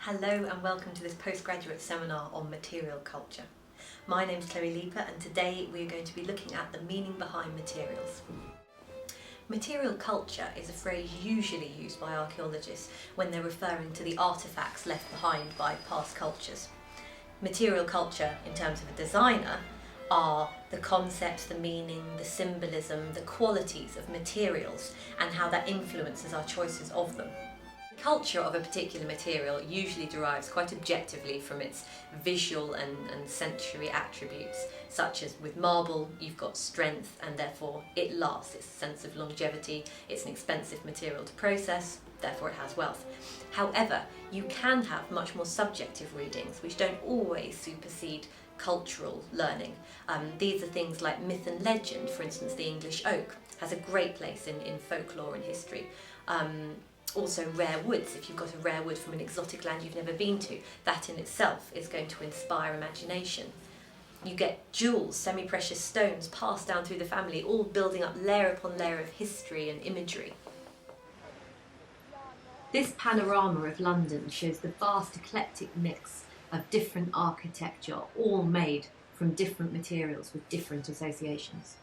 Hello and welcome to this postgraduate seminar on material culture. My name's Chloe Leaper and today we're going to be looking at the meaning behind materials. Material culture is a phrase usually used by archaeologists when they're referring to the artefacts left behind by past cultures. Material culture, in terms of a designer, are the concepts, the meaning, the symbolism, the qualities of materials and how that influences our choices of them. The culture of a particular material usually derives quite objectively from its visual and sensory attributes, such as with marble you've got strength and therefore it lasts, it's a sense of longevity, it's an expensive material to process, therefore it has wealth. However, you can have much more subjective readings which don't always supersede cultural learning. These are things like myth and legend. For instance, the English oak has a great place in folklore and history. Also rare woods, if you've got a rare wood from an exotic land you've never been to, that in itself is going to inspire imagination. You get jewels, semi-precious stones passed down through the family, all building up layer upon layer of history and imagery. This panorama of London shows the vast eclectic mix of different architecture, all made from different materials with different associations.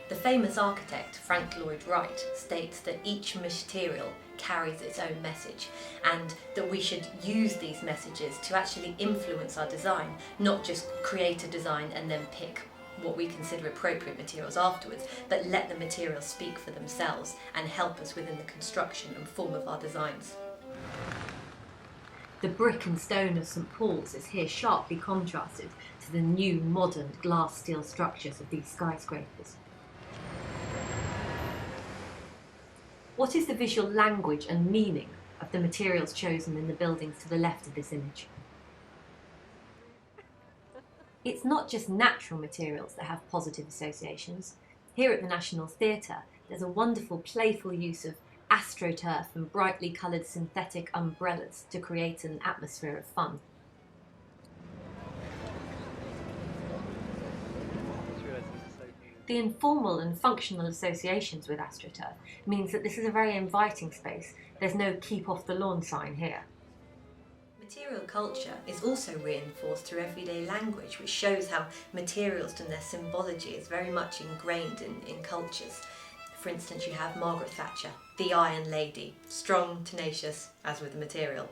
The famous architect Frank Lloyd Wright states that each material carries its own message and that we should use these messages to actually influence our design, not just create a design and then pick what we consider appropriate materials afterwards, but let the materials speak for themselves and help us within the construction and form of our designs. The brick and stone of St Paul's is here sharply contrasted to the new modern glass steel structures of these skyscrapers. What is the visual language and meaning of the materials chosen in the buildings to the left of this image? It's not just natural materials that have positive associations. Here at the National Theatre, there's a wonderful playful use of astroturf and brightly coloured synthetic umbrellas to create an atmosphere of fun. The informal and functional associations with astroturf means that this is a very inviting space. There's no keep off the lawn sign here. Material culture is also reinforced through everyday language, which shows how materials and their symbology is very much ingrained in cultures. For instance, you have Margaret Thatcher, the Iron Lady, strong, tenacious, as with the material.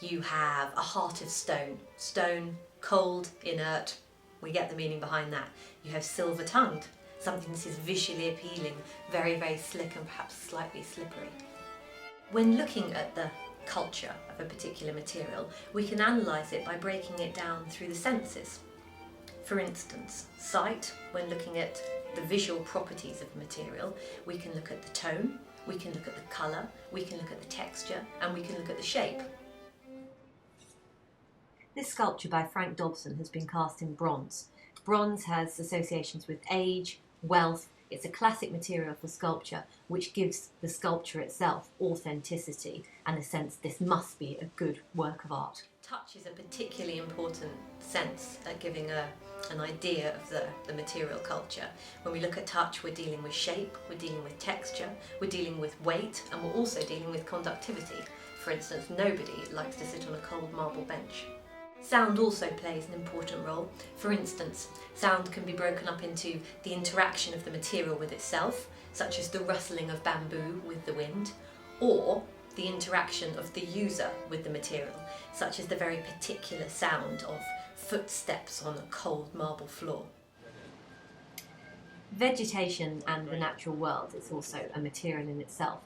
You have a heart of stone, stone, cold, inert. We get the meaning behind that. You have silver-tongued, something that is visually appealing, very, very slick and perhaps slightly slippery. When looking at the culture of a particular material, we can analyse it by breaking it down through the senses. For instance, sight, when looking at the visual properties of a material, we can look at the tone, we can look at the colour, we can look at the texture, and we can look at the shape. This sculpture by Frank Dobson has been cast in bronze. Bronze has associations with age, wealth. It's a classic material for sculpture which gives the sculpture itself authenticity and a sense this must be a good work of art. Touch is a particularly important sense at giving an idea of the material culture. When we look at touch, we're dealing with shape, we're dealing with texture, we're dealing with weight, and we're also dealing with conductivity. For instance, nobody likes to sit on a cold marble bench. Sound also plays an important role. For instance, sound can be broken up into the interaction of the material with itself, such as the rustling of bamboo with the wind, or the interaction of the user with the material, such as the very particular sound of footsteps on a cold marble floor. Vegetation and the natural world is also a material in itself.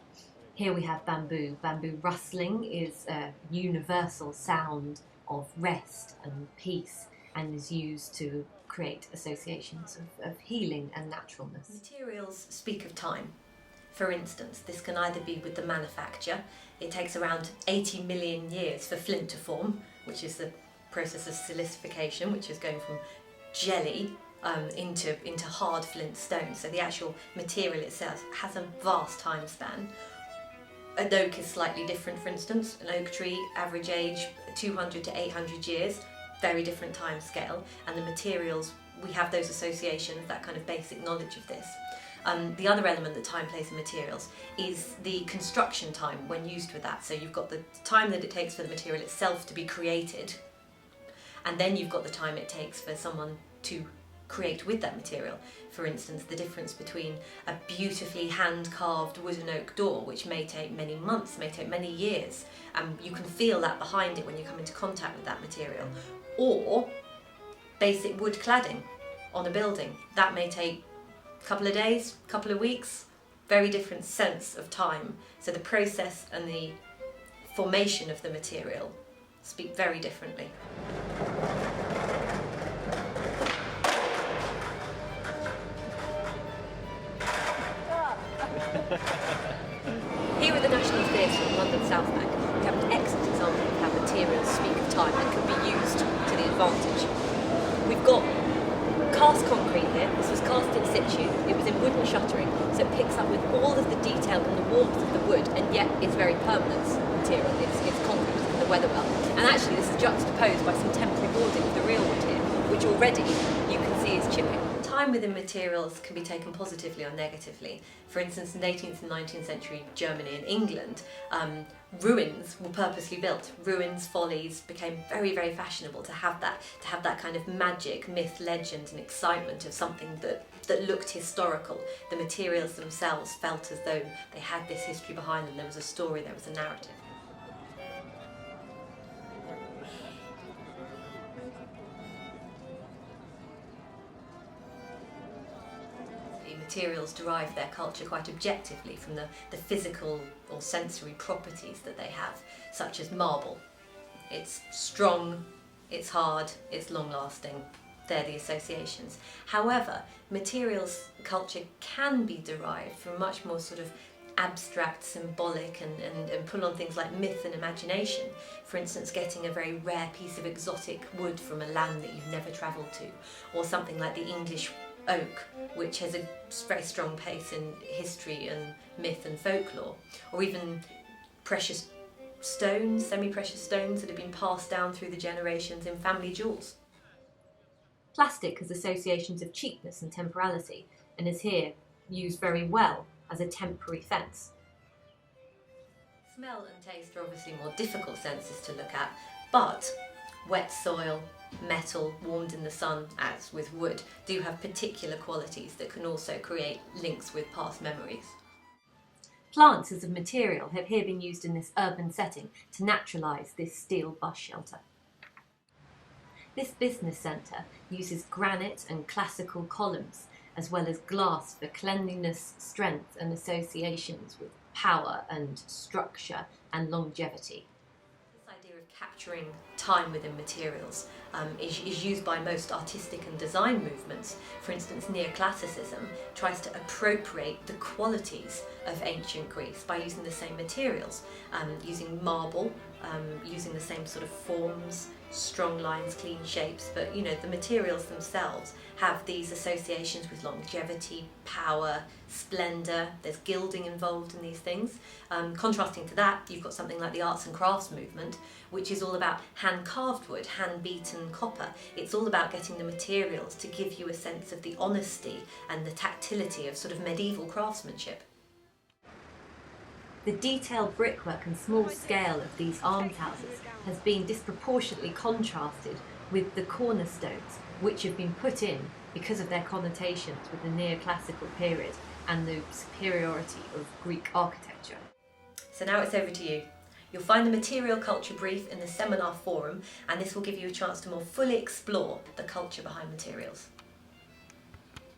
Here we have bamboo. Bamboo rustling is a universal sound of rest and peace and is used to create associations of healing and naturalness. Materials speak of time. For instance, this can either be with the manufacture. It takes around 80 million years for flint to form, which is the process of silicification, which is going from jelly into hard flint stone. So the actual material itself has a vast time span. An oak is slightly different, for instance. An oak tree, average age 200 to 800 years, very different time scale. And the materials, we have those associations, that kind of basic knowledge of this. The other element that time plays in materials is the construction time when used with that. So you've got the time that it takes for the material itself to be created, and then you've got the time it takes for someone to create with that material. For instance, the difference between a beautifully hand-carved wood and oak door, which may take many months, may take many years, and you can feel that behind it when you come into contact with that material, or basic wood cladding on a building. That may take a couple of days, a couple of weeks, very different sense of time. So the process and the formation of the material speak very differently. Here at the National Theatre in London South Bank, we have an excellent example of how materials speak of time and can be used to the advantage. We've got cast concrete here. This was cast in situ. It was in wooden shuttering, so it picks up with all of the detail and the warmth of the wood, and yet it's very permanent material. It's concrete in the weather well. And actually this is juxtaposed by some temporary boarding of the real wood here, which already you can see is chipping. Time within materials can be taken positively or negatively. For instance, in 18th and 19th century Germany and England, ruins were purposely built. Ruins, follies became very, very fashionable to have that kind of magic, myth, legend and excitement of something that looked historical. The materials themselves felt as though they had this history behind them. There was a story, there was a narrative. Materials derive their culture quite objectively from the physical or sensory properties that they have, such as marble. It's strong, it's hard, it's long-lasting. They're the associations. However, materials culture can be derived from much more sort of abstract, symbolic and pull on things like myth and imagination. For instance, getting a very rare piece of exotic wood from a land that you've never travelled to, or something like the English oak, which has a very strong place in history and myth and folklore, or even precious stones, semi-precious stones that have been passed down through the generations in family jewels. Plastic has associations of cheapness and temporality, and is here used very well as a temporary fence. Smell and taste are obviously more difficult senses to look at, but wet soil, metal warmed in the sun, as with wood, do have particular qualities that can also create links with past memories. Plants as a material have here been used in this urban setting to naturalise this steel bus shelter. This business centre uses granite and classical columns, as well as glass for cleanliness, strength and associations with power and structure and longevity. This idea of capturing time within materials is used by most artistic and design movements. For instance, neoclassicism tries to appropriate the qualities of ancient Greece by using the same materials, using marble, using the same sort of forms, strong lines, clean shapes, but you know, the materials themselves have these associations with longevity, power, splendour. There's gilding involved in these things. Contrasting to that, you've got something like the arts and crafts movement, which is all about hand-carved wood, hand-beaten copper. It's all about getting the materials to give you a sense of the honesty and the tactility of sort of medieval craftsmanship. The detailed brickwork and small scale of these almshouses has been disproportionately contrasted with the cornerstones, which have been put in because of their connotations with the neoclassical period and the superiority of Greek architecture. So now it's over to you. You'll find the material culture brief in the seminar forum, and this will give you a chance to more fully explore the culture behind materials.